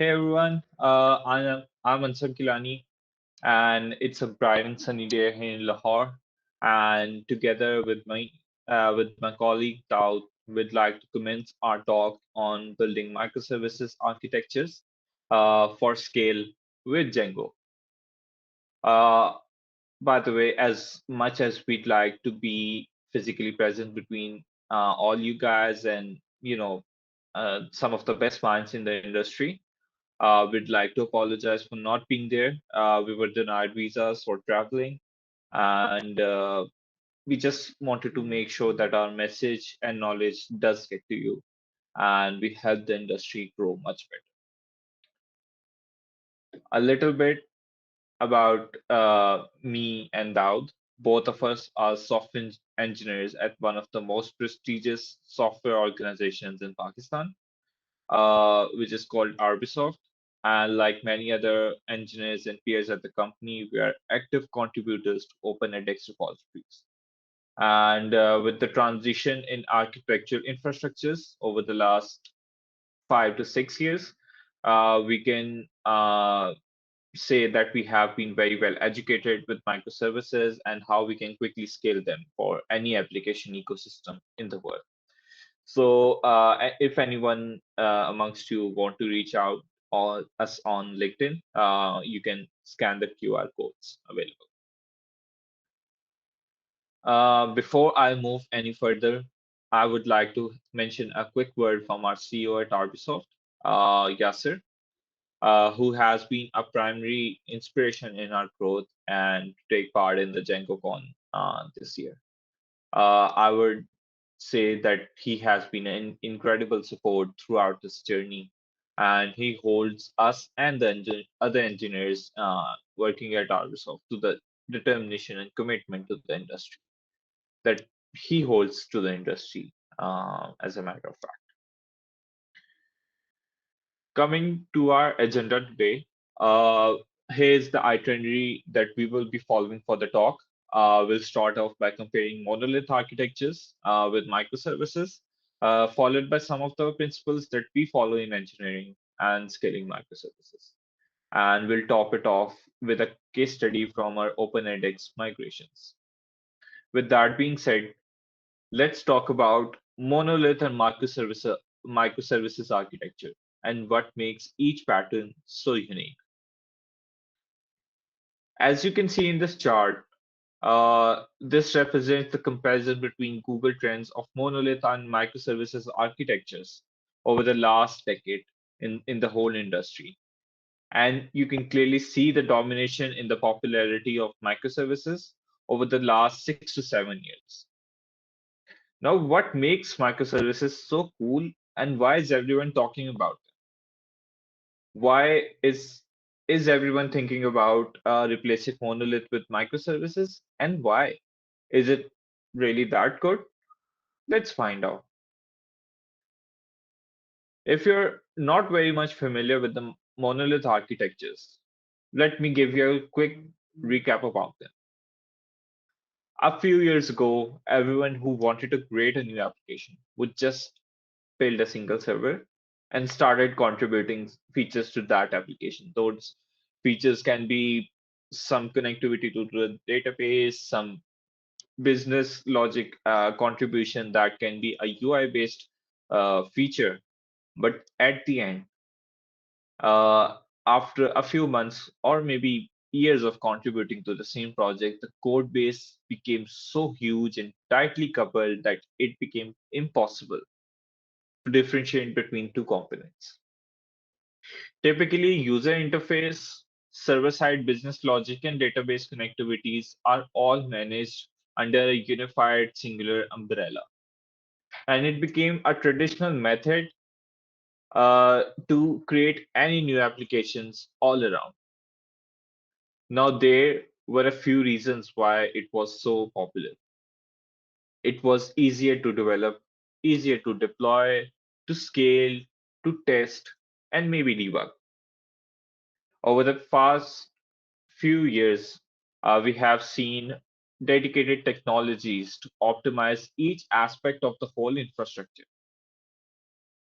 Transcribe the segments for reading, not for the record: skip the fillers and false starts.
Hey everyone, I'm Ansar Kilani, and it's a bright and sunny day here in Lahore. And together with my colleague Daud, we'd like to commence our talk on building microservices architectures for scale with Django. Uh, by the way, as much as we'd like to be physically present between all you guys and some of the best minds in the industry. We'd like to apologize for not being there. We were denied visas for traveling, and we just wanted to make sure that our message and knowledge does get to you, and we help the industry grow much better. A little bit about me and Daud. Both of us are software engineers at one of the most prestigious software organizations in Pakistan, which is called Arbisoft. And like many other engineers and peers at the company, we are active contributors to open edX repositories. And with the transition in architectural infrastructures over the last 5 to 6 years, we can say that we have been very well educated with microservices and how we can quickly scale them for any application ecosystem in the world. So, if anyone amongst you want to reach out or us on LinkedIn, you can scan the QR codes available. Before I move any further, I would like to mention a quick word from our CEO at Arbisoft, Yasser, who has been a primary inspiration in our growth and to take part in the DjangoCon this year. I would say that he has been an incredible support throughout this journey, and he holds us and the other engineers working at Microsoft to the determination and commitment to the industry that he holds to the industry, as a matter of fact. Coming to our agenda today, uh, here's the itinerary that we will be following for the talk. We'll start off by comparing monolith architectures with microservices, followed by some of the principles that we follow in engineering and scaling microservices. And we'll top it off with a case study from our OpenEdX migrations. With that being said, let's talk about monolith and microservices architecture and what makes each pattern so unique. As you can see in this chart, this represents the comparison between Google Trends of monolith and microservices architectures over the last decade in the whole industry. And you can clearly see the domination in the popularity of microservices over the last 6 to 7 years. Now, what makes microservices so cool and why is everyone talking about them? Why is everyone thinking about replacing monolith with microservices and why? Is it really that good? Let's find out. If you're not very much familiar with the monolith architectures, let me give you a quick recap about them. A few years ago, everyone who wanted to create a new application would just build a single server and started contributing features to that application. Those features can be some connectivity to the database, some business logic contribution that can be a UI based feature. But at the end, uh, after a few months or maybe years of contributing to the same project, the code base became so huge and tightly coupled that it became impossible to differentiate between two components. Typically, user interface, server-side business logic, and database connectivities are all managed under a unified singular umbrella. And it became a traditional method to create any new applications all around. Now, there were a few reasons why it was so popular. It was easier to develop, easier to deploy, to scale, to test, and maybe debug. Over the past few years, we have seen dedicated technologies to optimize each aspect of the whole infrastructure.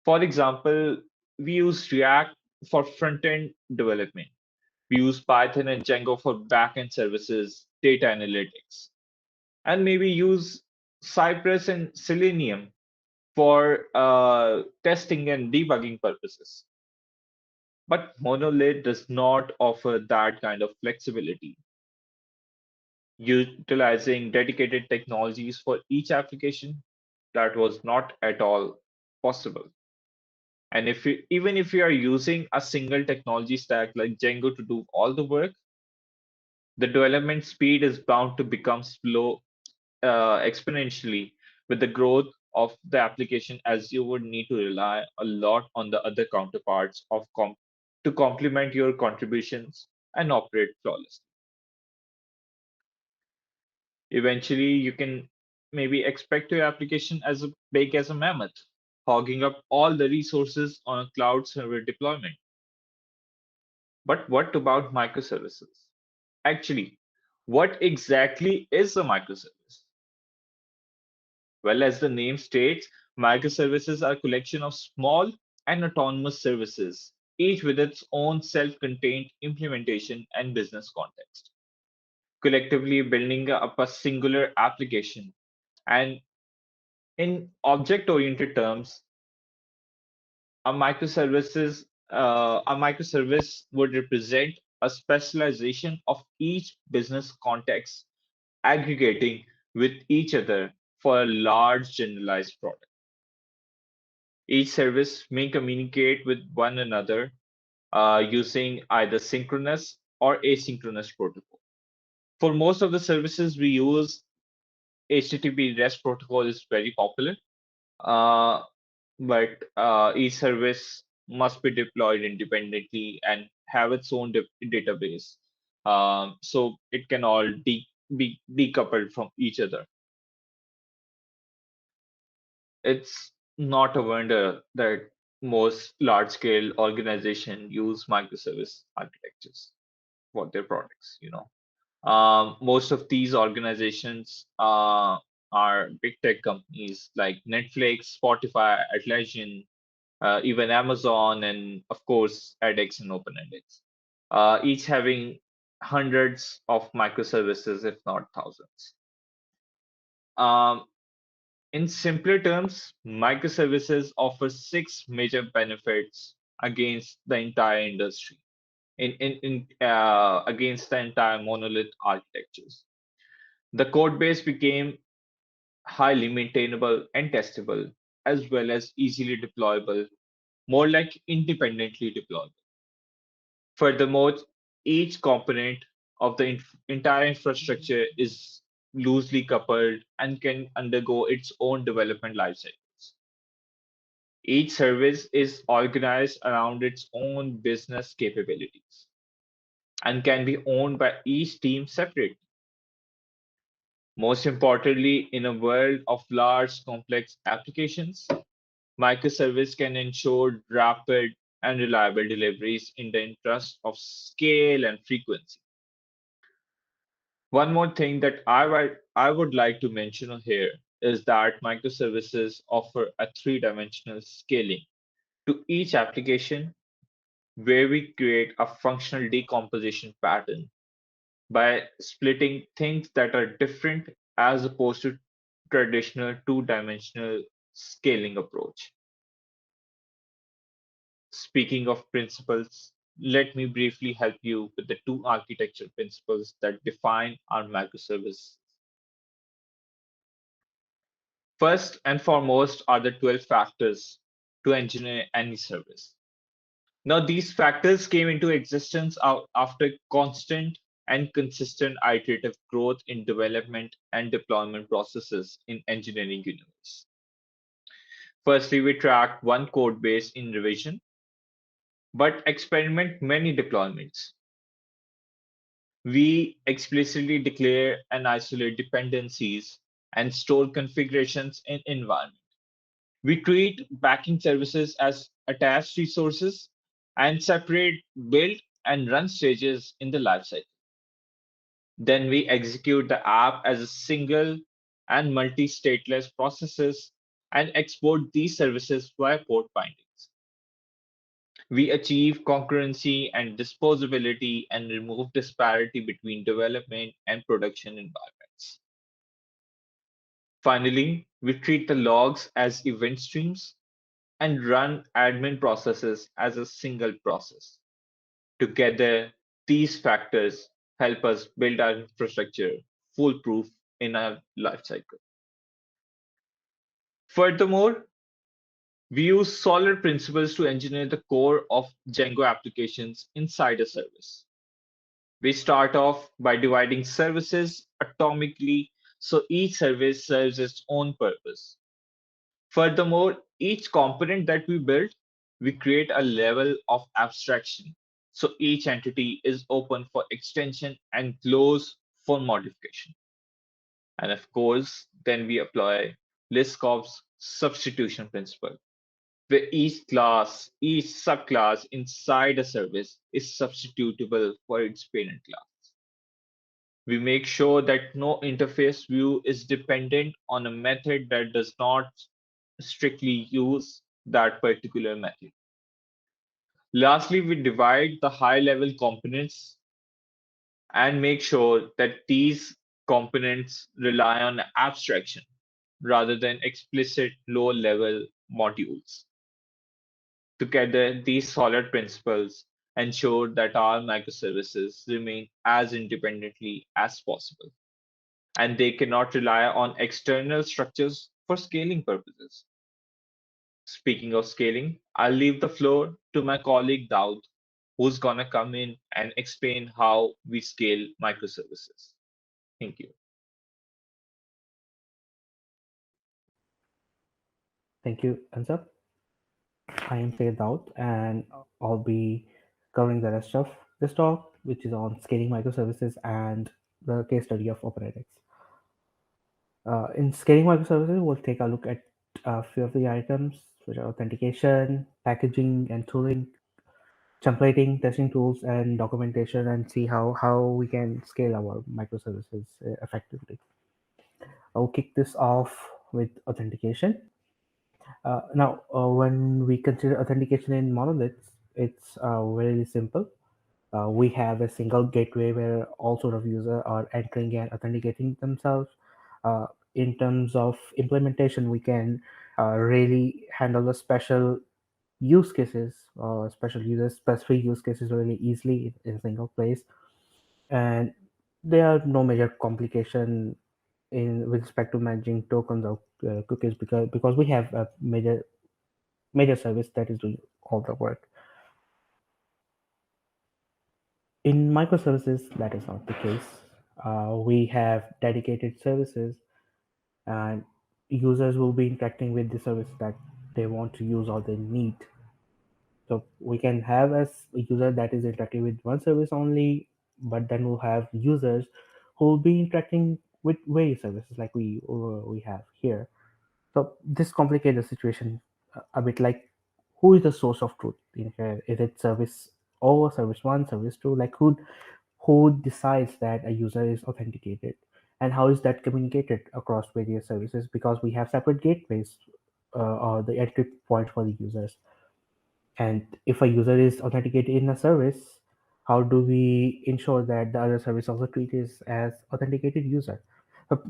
For example, we use React for front-end development. We use Python and Django for back-end services, data analytics, and maybe use Cypress and Selenium for testing and debugging purposes. But Monolith does not offer that kind of flexibility, utilizing dedicated technologies for each application. That was not at all possible. And even if you are using a single technology stack like Django to do all the work, the development speed is bound to become slow exponentially with the growth of the application, as you would need to rely a lot on the other counterparts to complement your contributions and operate flawlessly. Eventually, you can maybe expect your application as big as a mammoth, hogging up all the resources on a cloud server deployment. But what about microservices? Actually, what exactly is a microservice? Well, as the name states, microservices are a collection of small and autonomous services, each with its own self-contained implementation and business context, collectively building up a singular application. And in object-oriented terms, a microservice would represent a specialization of each business context aggregating with each other for a large generalized product. Each service may communicate with one another using either synchronous or asynchronous protocol. For most of the services we use, HTTP REST protocol is very popular, uh, but each service must be deployed independently and have its own database. So it can all be decoupled from each other. It's not a wonder that most large-scale organizations use microservice architectures for their products. Most of these organizations are big tech companies like Netflix, Spotify, Atlassian, even Amazon, and of course edX and OpenEdX, each having hundreds of microservices, if not thousands. Um, In simpler terms, microservices offer six major benefits against the entire industry, against the entire monolith architectures. The code base became highly maintainable and testable, as well as easily deployable, more like independently deployable. Furthermore, each component of the entire infrastructure is loosely coupled and can undergo its own development lifecycles. Each service is organized around its own business capabilities and can be owned by each team separately. Most importantly, in a world of large, complex applications, microservice can ensure rapid and reliable deliveries in the interest of scale and frequency. One more thing that I would like to mention here is that microservices offer a three-dimensional scaling to each application where we create a functional decomposition pattern by splitting things that are different as opposed to traditional two-dimensional scaling approach. Speaking of principles, let me briefly help you with the two architecture principles that define our microservices. First and foremost are the 12 factors to engineer any service. Now, these factors came into existence after constant and consistent iterative growth in development and deployment processes in engineering universe. Firstly, we track one code base in revision, but experiment many deployments. We explicitly declare and isolate dependencies and store configurations in environment. We treat backing services as attached resources and separate build and run stages in the lifecycle. Then we execute the app as a single and multi-stateless processes and export these services via port bindings. We achieve concurrency and disposability and remove disparity between development and production environments. Finally, we treat the logs as event streams and run admin processes as a single process. Together, these factors help us build our infrastructure foolproof in our lifecycle. Furthermore, we use solid principles to engineer the core of Django applications inside a service. We start off by dividing services atomically so each service serves its own purpose. Furthermore, each component that we build, we create a level of abstraction. So each entity is open for extension and closed for modification. And of course, then we apply Liskov's substitution principle, where each class, each subclass inside a service is substitutable for its parent class. We make sure that no interface view is dependent on a method that does not strictly use that particular method. Lastly, we divide the high level components and make sure that these components rely on abstraction rather than explicit low level modules. Together, these solid principles ensure that our microservices remain as independently as possible, and they cannot rely on external structures for scaling purposes. Speaking of scaling, I'll leave the floor to my colleague Daud, who's gonna come in and explain how we scale microservices. Thank you. Thank you, Ansab. I am Sayed Daud, and I'll be covering the rest of this talk, which is on scaling microservices and the case study of OpenRX. In scaling microservices, we'll take a look at a few of the items, which are authentication, packaging and tooling, templating, testing tools, and documentation, and see how we can scale our microservices effectively. I'll kick this off with authentication. When we consider authentication in monoliths, it's very simple. We have a single gateway where all sort of users are entering and authenticating themselves. In terms of implementation, we can really handle the special use cases, special user specific use cases really easily in a single place, and there are no major complication in with respect to managing tokens or cookies because we have a major service that is doing all the work. In microservices, that is not the case. We have dedicated services, and users will be interacting with the service that they want to use or they need. So we can have a user that is interacting with one service only, but then we'll have users who will be interacting with various services like we have here. So this complicates the situation a bit. Like, who is the source of truth in here? Is it service O, service one, service two? Like, who decides that a user is authenticated, and how is that communicated across various services? Because we have separate gateways or the entry point for the users. And if a user is authenticated in a service, how do we ensure that the other service also treats it as authenticated user? So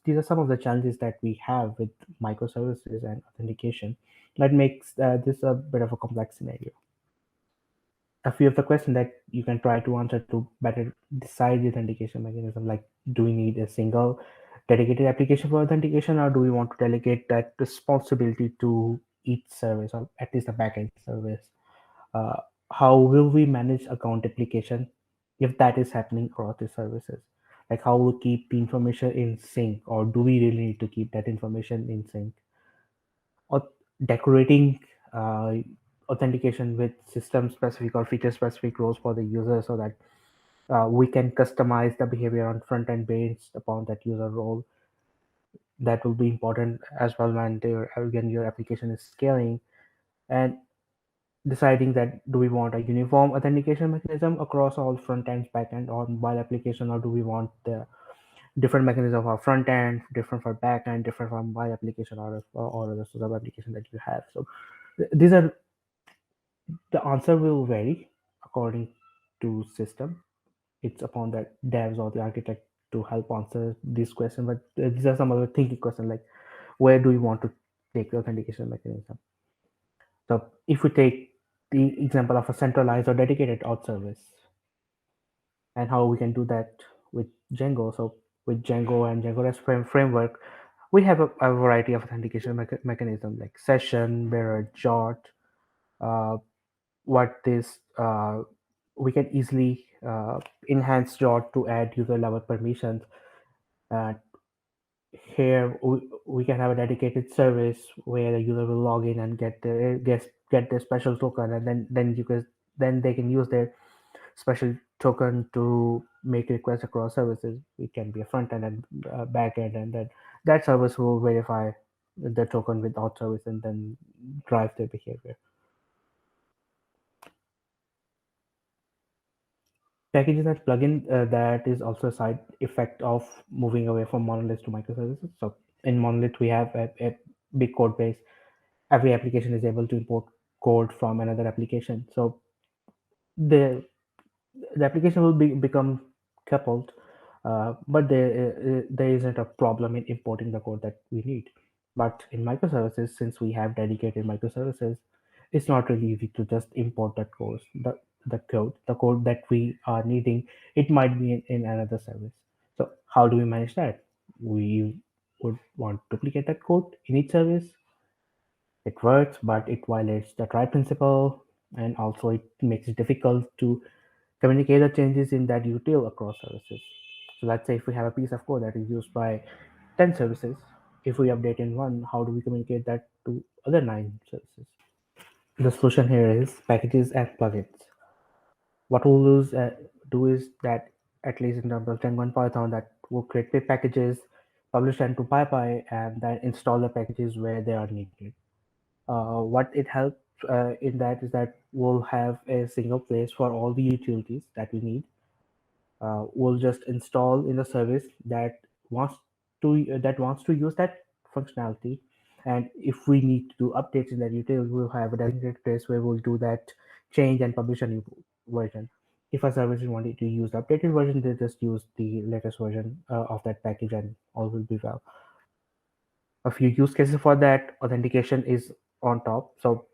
these are some of the challenges that we have with microservices and authentication that makes this a bit of a complex scenario. A few of the questions that you can try to answer to better decide the authentication mechanism, like, do we need a single dedicated application for authentication, or do we want to delegate that responsibility to each service, or at least a backend service? uh, how will we manage account application if that is happening across the services? Like, how will we keep the information in sync, or do we really need to keep that information in sync? Or decorating uh, authentication with system specific or feature specific roles for the user, so that we can customize the behavior on front end based upon that user role. That will be important as well when again your application is scaling. And deciding that, do we want a uniform authentication mechanism across all front ends, back end, or mobile application, or do we want the different mechanism for front end, different for back end, different for mobile application, or other sort of application that you have? So these are The answer will vary according to system. It's upon the devs or the architect to help answer this question. But these are some other thinking questions like where do you want to take the authentication mechanism? So if we take the example of a centralized or dedicated auth service and how we can do that with Django. So with Django and Django REST framework, we have a variety of authentication mechanism like session, bearer, jot, uh, what this we can easily enhance jot to add user level permissions. Uh, Here we can have a dedicated service where the user will log in and get their special token, and then they can use their special token to make requests across services. It can be a front end and back end, and then that service will verify the token with auth service and then drive their behavior. Packages and plugin, that is also a side effect of moving away from monoliths to microservices. So in monolith, we have a big code base. Every application is able to import code from another application. So the the application will become coupled, but there isn't a problem in importing the code that we need. But in microservices, since we have dedicated microservices, it's not really easy to just import that code. The code that we are needing, it might be in another service. So how do we manage that? We would want to duplicate that code in each service. It works, but it violates the try principle, and also it makes it difficult to communicate the changes in that util across services. So let's say if we have a piece of code that is used by 10 services, if we update in one, how do we communicate that to other 9 services? The solution here is packages and plugins. What do is that, at least in terms of Django and Python, that will create pip packages, publish them to PyPy, and then install the packages where they are needed. What it helps in that is that we'll have a single place for all the utilities that we need. We'll just install in the service wants wants to use that functionality, and if we need to do updates in that utility, we'll have a designated place where we'll do that change and publish a new version. If a service is wanting to use the updated version, they just use the latest version of that package and all will be well. A few use cases for that: authentication is on top. So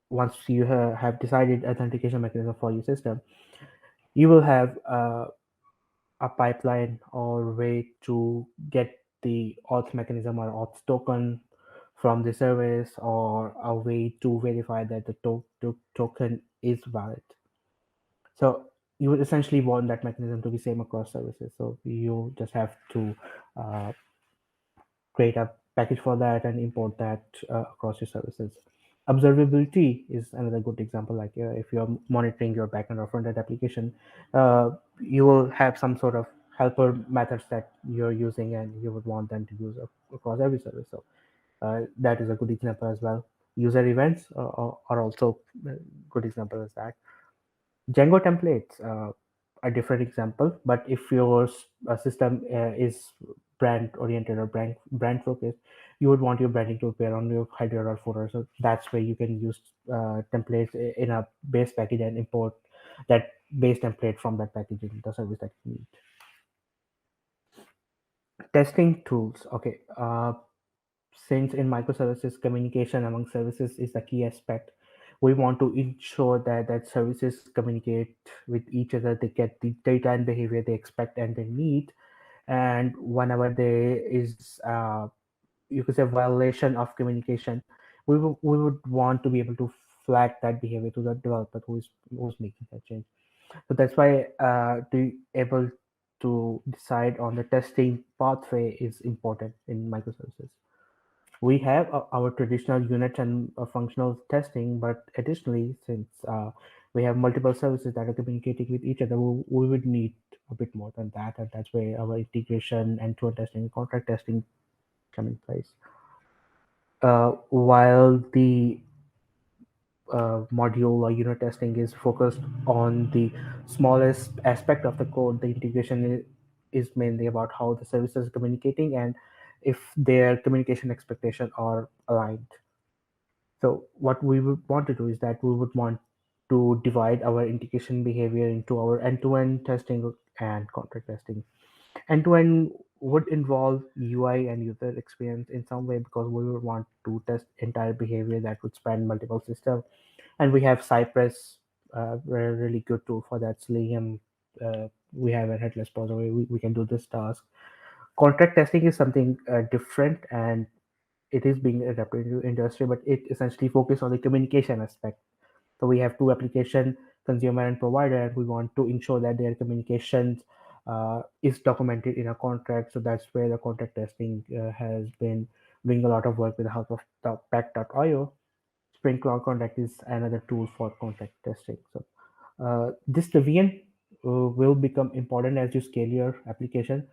once you have decided authentication mechanism for your system, you will have a pipeline or way to get the auth mechanism or auth token from the service, or a way to verify that the token is valid. So you would essentially want that mechanism to be same across services. So you just have to uh, create a package for that and import that across your services. Observability is another good example. Like if you're monitoring your backend or front-end application, you will have some sort of helper methods that you're using, and you would want them to use across every service. So that is a good example as well. User events are also a good example as that. Django templates, a different example, but if your system is brand oriented or brand focused, you would want your branding to appear on your header or footer. So that's where you can use templates in a base package and import that base template from that package in the service that you need. Testing tools. Okay. Since in microservices, communication among services is the key aspect, we want to ensure that services communicate with each other. They get the data and behavior they expect and they need, and whenever there is you could say violation of communication, we would want to be able to flag that behavior to the developer who's making that change. So that's why to be able to decide on the testing pathway is important in microservices. We have our traditional unit and functional testing, but additionally, since we have multiple services that are communicating with each other, we would need a bit more than that, and that's where our integration, end-to-end testing, contract testing come in place. While the module or unit testing is focused on the smallest aspect of the code, the integration is mainly about how the services are communicating and if their communication expectations are aligned. So what we would want to do is that we would want to divide our integration behavior into our end-to-end testing and contract testing. End-to-end would involve UI and user experience in some way, because we would want to test entire behavior that would span multiple systems. And we have Cypress, a really good tool for that. Selenium, we have a headless browser where we can do this task. Contract testing is something different, and it is being adapted into industry, but it essentially focuses on the communication aspect. So we have two application, consumer and provider, and we want to ensure that their communications is documented in a contract. So that's where the contract testing has been doing a lot of work with the help of the pack.io. Spring Cloud Contract is another tool for contract testing. So this Deviant will become important as you scale your application,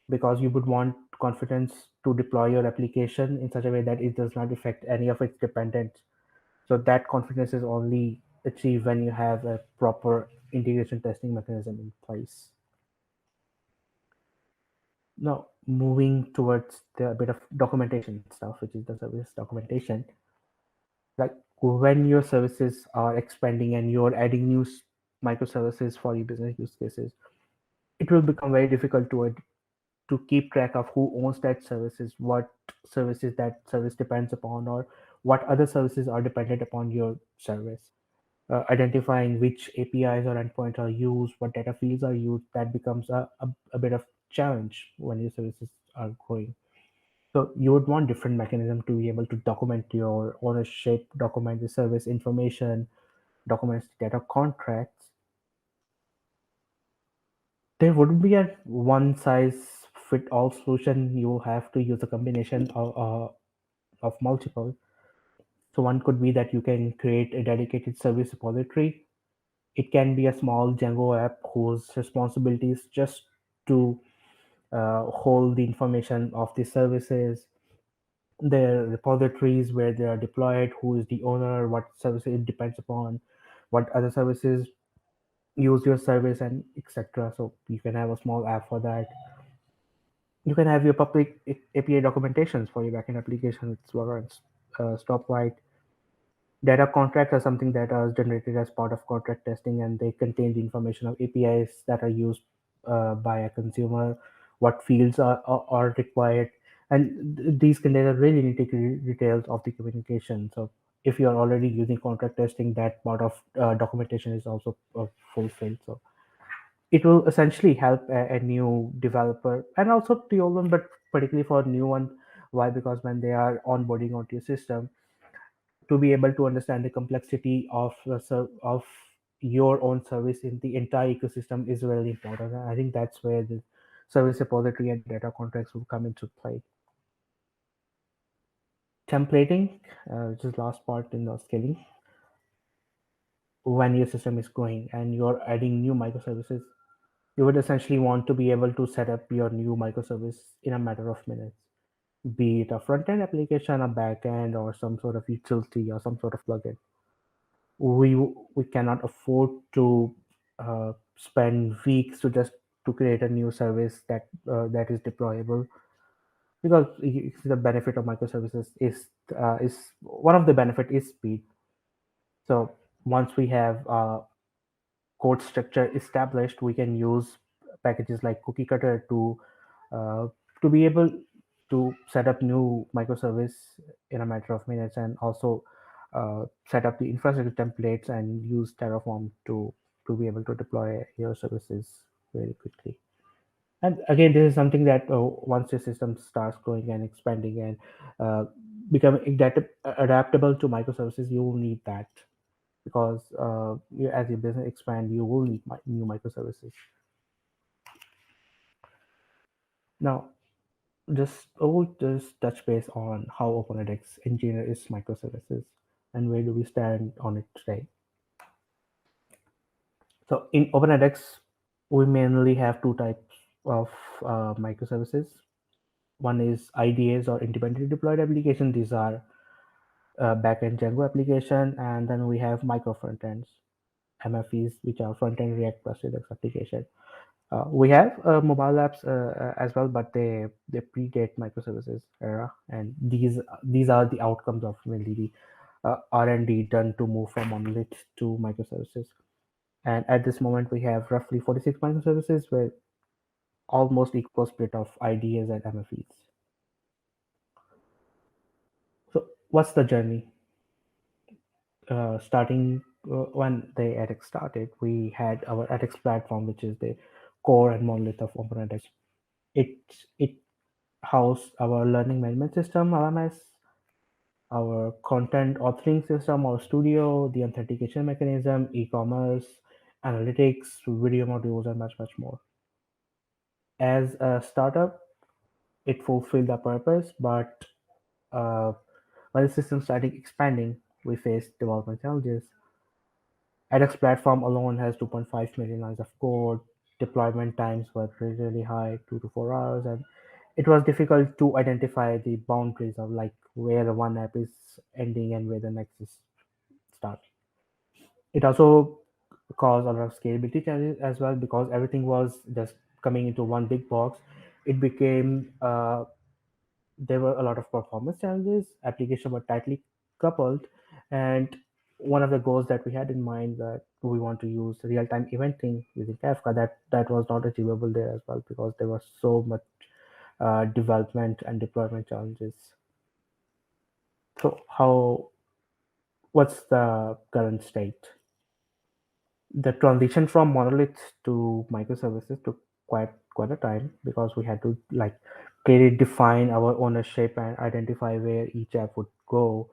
because you would want confidence to deploy your application in such a way that it does not affect any of its dependents. So that confidence is only achieved when you have a proper integration testing mechanism in place. Now, moving towards the bit of documentation stuff, which is the service documentation. Like when your services are expanding and you're adding new microservices for your business use cases, it will become very difficult to keep track of who owns that services, what services that service depends upon, or what other services are dependent upon your service. Identifying which APIs or endpoints are used, what data fields are used, that becomes a bit of challenge when your services are growing. So you would want different mechanism to be able to document your ownership, document the service information, document the data contracts. There wouldn't be a one size fit all solution. You will have to use a combination of multiple. So one could be that you can create a dedicated service repository. It can be a small Django app whose responsibility is just to hold the information of the services, their repositories, where they are deployed, who is the owner, what services it depends upon, what other services use your service, and etc. So you can have a small app for that. You can have your public API documentations for your backend application with Swagger and Stoplight. Data contracts are something that are generated as part of contract testing, and they contain the information of APIs that are used by a consumer, what fields are required, and these contain the really nitty-gritty details of the communication. So if you are already using contract testing, that part of documentation is also fulfilled. So it will essentially help a new developer and also to all them, but particularly for new one. Why? Because when they are onboarding onto your system, to be able to understand the complexity of of your own service in the entire ecosystem is really important. And I think that's where the service repository and data contracts will come into play. Templating, which is last part in the scaling. When your system is growing and you're adding new microservices, you would essentially want to be able to set up your new microservice in a matter of minutes, be it a front-end application, a back-end, or some sort of utility or some sort of plugin. We cannot afford to spend weeks to just to create a new service that is deployable, because the benefit of microservices is one of the benefit is speed. So once we have code structure established, we can use packages like cookie cutter uh, to be able to set up new microservice in a matter of minutes, and also set up the infrastructure templates and use Terraform to be able to deploy your services very quickly. And again, this is something that once your system starts growing and expanding and uh, becoming adaptable to microservices, you will need that, because as your business expand, you will need new microservices. Now, just I will just touch base on how OpenEdX engineers microservices and where do we stand on it today. So in OpenEdX, we mainly have two types of microservices. One is IDAs, or independently deployed application. These are backend Django application, and then we have micro frontends, MFEs, which are front-end React plus Redux application. We have mobile apps as well, but they predate microservices era, and these are the outcomes of mainly the R&D done to move from monolith to microservices. And at this moment, we have roughly 46 microservices with almost equal split of IDEs and MFEs. So, what's the journey? Starting when the edX started, we had our edX platform, which is the core and monolith of OpenEdX. It housed our learning management system, LMS, our content authoring system, our studio, the authentication mechanism, e-commerce, analytics, video modules, and much more. As a startup, it fulfilled the purpose, but uh, when the system started expanding, we faced development challenges. edX platform alone has 2.5 million lines of code. Deployment times were really high, 2 to 4 hours, and it was difficult to identify the boundaries of like where one app is ending and where the next is starting. It also caused a lot of scalability challenges as well because everything was just coming into one big box. It became there were a lot of performance challenges. Applications were tightly coupled, and one of the goals that we had in mind that we want to use real-time eventing using Kafka. That was not achievable there as well because there was so much development and deployment challenges. So how what's the current state? The transition from monolith to microservices took quite a time because we had to like clearly define our ownership and identify where each app would go,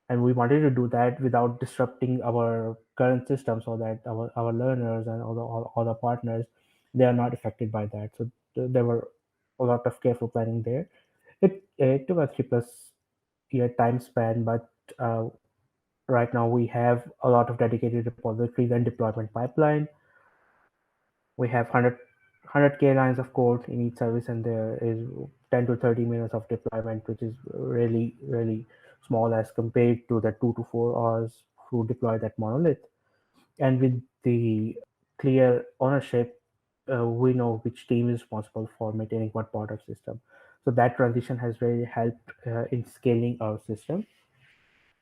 and we wanted to do that without disrupting our current system so that our learners and all the partners, they are not affected by that. So there were a lot of careful planning there. It took a 3+ year time span, but uh, right now we have a lot of dedicated repositories and deployment pipeline. We have 100k lines of code in each service, and there is 10 to 30 minutes of deployment, which is really small as compared to the 2 to 4 hours to deploy that monolith. And with the clear ownership, we know which team is responsible for maintaining what part of system. So that transition has really helped in scaling our system,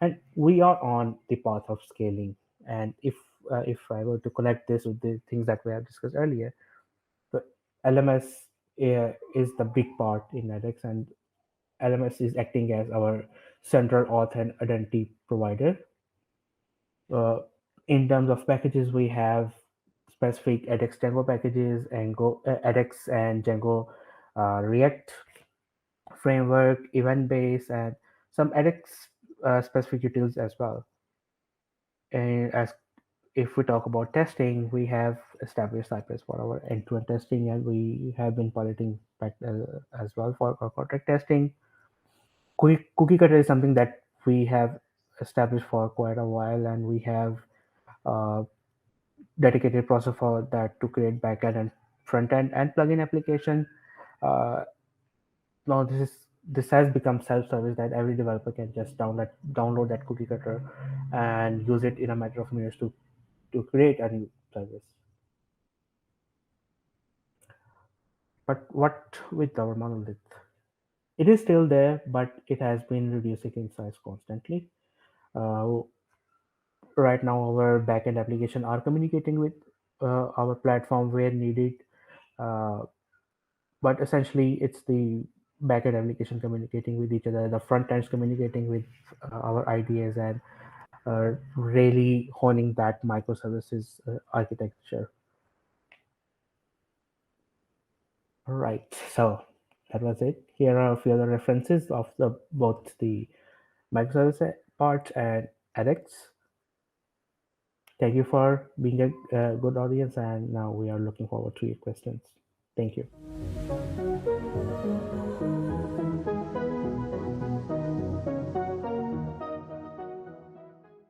and we are on the path of scaling. And if I were to connect this with the things that we have discussed earlier, so LMS is the big part in edX, and LMS is acting as our central auth and identity provider. Uh, in terms of packages, we have specific edX Django packages and edX and Django React framework, event based, and some edX specific utils as well. And as if we talk about testing, we have established Cypress for our end-to-end testing, and we have been piloting as well for our contract testing. Cookie cutter is something that we have established for quite a while, and we have uh, dedicated process for that to create backend and front end and plugin application. Uh, Now this has become self-service that every developer can just download that cookie cutter and use it in a matter of minutes to create a new service. But what with our monolith? It is still there, but it has been reducing in size constantly. Uh, right now, our backend application are communicating with our platform where needed, uh, but essentially it's the backend application communicating with each other, the front ends communicating with our ideas, and really honing that microservices architecture. Right. So that was it. Here are a few other references of the both the microservice part and edX. Thank you for being a good audience, and now we are looking forward to your questions. Thank you.